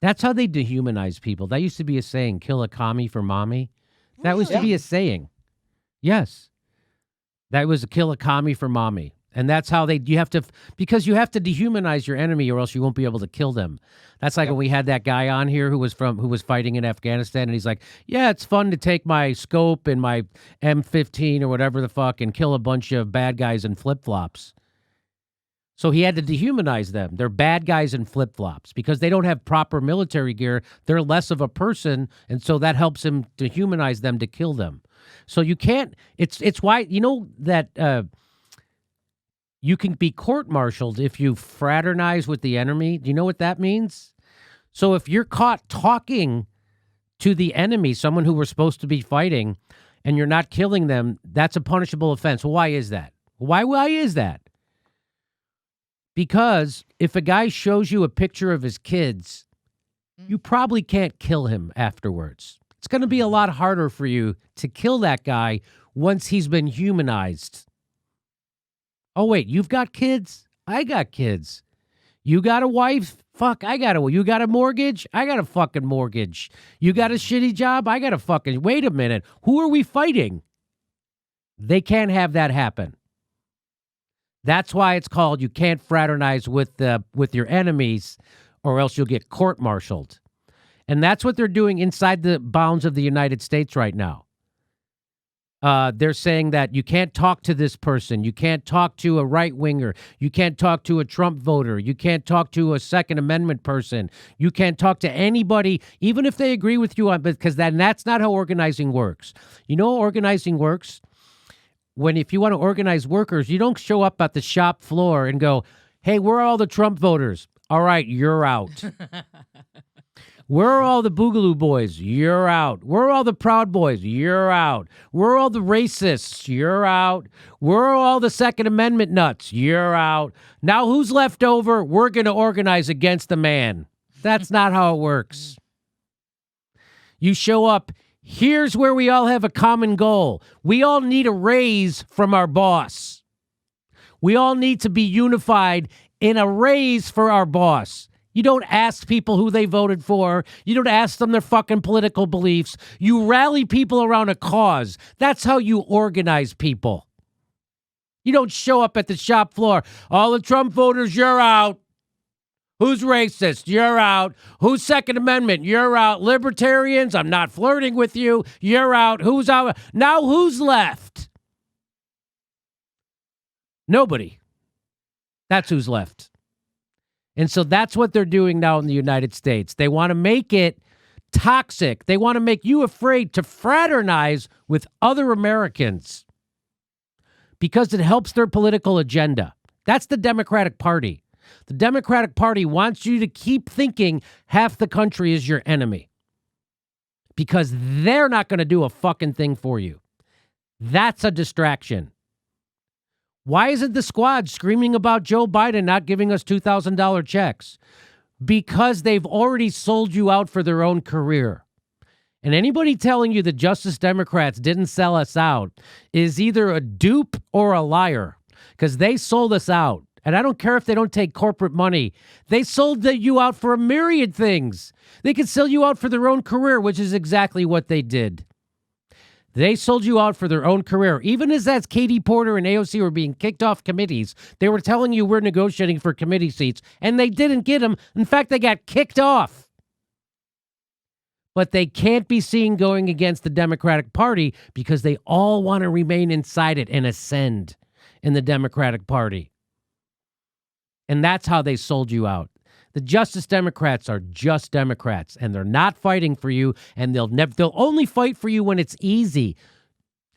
That's how they dehumanize people. That used to be a saying, kill a commie for mommy. That used to be a saying. Yes. That was a kill a commie for mommy. And that's how you have to dehumanize your enemy or else you won't be able to kill them. That's like when we had that guy on here who was fighting in Afghanistan, and he's like, yeah, it's fun to take my scope and my M15 or whatever the fuck and kill a bunch of bad guys in flip-flops. So he had to dehumanize them. They're bad guys in flip-flops because they don't have proper military gear. They're less of a person, and so that helps him dehumanize them to kill them. So you can't, it's why, you know that you can be court-martialed if you fraternize with the enemy. Do you know what that means? So if you're caught talking to the enemy, someone who we're supposed to be fighting, and you're not killing them, that's a punishable offense. Why is that? Why is that? Because if a guy shows you a picture of his kids, you probably can't kill him afterwards. It's going to be a lot harder for you to kill that guy once he's been humanized. Oh, wait, you've got kids? I got kids. You got a wife? Fuck, you got a mortgage? I got a fucking mortgage. You got a shitty job? I got a fucking, wait a minute. Who are we fighting? They can't have that happen. That's why it's called you can't fraternize with your enemies or else you'll get court-martialed. And that's what they're doing inside the bounds of the United States right now. They're saying that you can't talk to this person. You can't talk to a right-winger. You can't talk to a Trump voter. You can't talk to a Second Amendment person. You can't talk to anybody, even if they agree with you, because that's not how organizing works. You know how organizing works? If you want to organize workers, you don't show up at the shop floor and go, hey, where are all the Trump voters? All right, you're out. Where are all the Boogaloo boys? You're out. Where are all the Proud Boys? You're out. Where are all the racists? You're out. Where are all the Second Amendment nuts? You're out. Now who's left over? We're going to organize against the man. That's not how it works. You show up. Here's where we all have a common goal. We all need a raise from our boss. We all need to be unified in a raise for our boss. You don't ask people who they voted for. You don't ask them their fucking political beliefs. You rally people around a cause. That's how you organize people. You don't show up at the shop floor. All the Trump voters, you're out. Who's racist? You're out. Who's Second Amendment? You're out. Libertarians, I'm not flirting with you. You're out. Who's out? Now who's left? Nobody. That's who's left. And so that's what they're doing now in the United States. They want to make it toxic. They want to make you afraid to fraternize with other Americans because it helps their political agenda. That's the Democratic Party. The Democratic Party wants you to keep thinking half the country is your enemy because they're not going to do a fucking thing for you. That's a distraction. Why isn't the squad screaming about Joe Biden not giving us $2,000 checks? Because they've already sold you out for their own career. And anybody telling you the Justice Democrats didn't sell us out is either a dupe or a liar because they sold us out. And I don't care if they don't take corporate money. They sold you out for a myriad things. They could sell you out for their own career, which is exactly what they did. They sold you out for their own career. Even as Katie Porter and AOC were being kicked off committees, they were telling you we're negotiating for committee seats, and they didn't get them. In fact, they got kicked off. But they can't be seen going against the Democratic Party because they all want to remain inside it and ascend in the Democratic Party. And that's how they sold you out. The Justice Democrats are just Democrats, and they're not fighting for you, and they'll only fight for you when it's easy.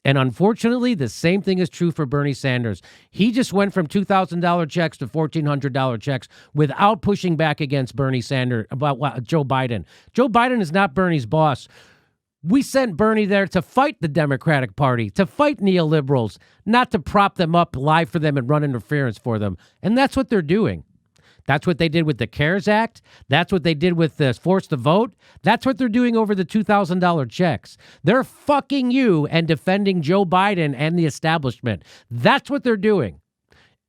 And unfortunately, the same thing is true for Bernie Sanders. He just went from $2,000 checks to $1,400 checks without pushing back against Bernie Sanders, about Joe Biden. Joe Biden is not Bernie's boss. We sent Bernie there to fight the Democratic Party, to fight neoliberals, not to prop them up, lie for them, and run interference for them. And that's what they're doing. That's what they did with the CARES Act. That's what they did with the Force to Vote. That's what they're doing over the $2,000 checks. They're fucking you and defending Joe Biden and the establishment. That's what they're doing.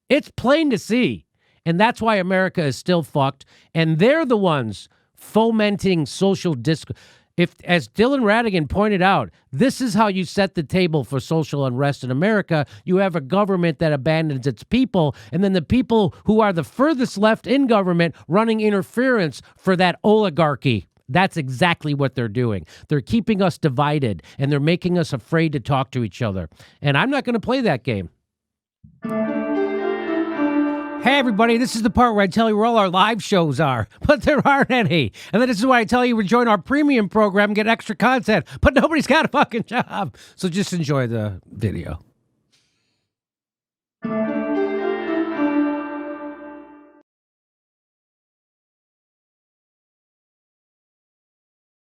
It's plain to see. And that's why America is still fucked. And they're the ones fomenting social discourse. If, as Dylan Radigan pointed out, this is how you set the table for social unrest in America. You have a government that abandons its people, and then the people who are the furthest left in government running interference for that oligarchy. That's exactly what they're doing. They're keeping us divided, and they're making us afraid to talk to each other. And I'm not going to play that game. Hey, everybody, this is the part where I tell you where all our live shows are, but there aren't any. And then this is why I tell you to join our premium program and get extra content, but nobody's got a fucking job. So just enjoy the video.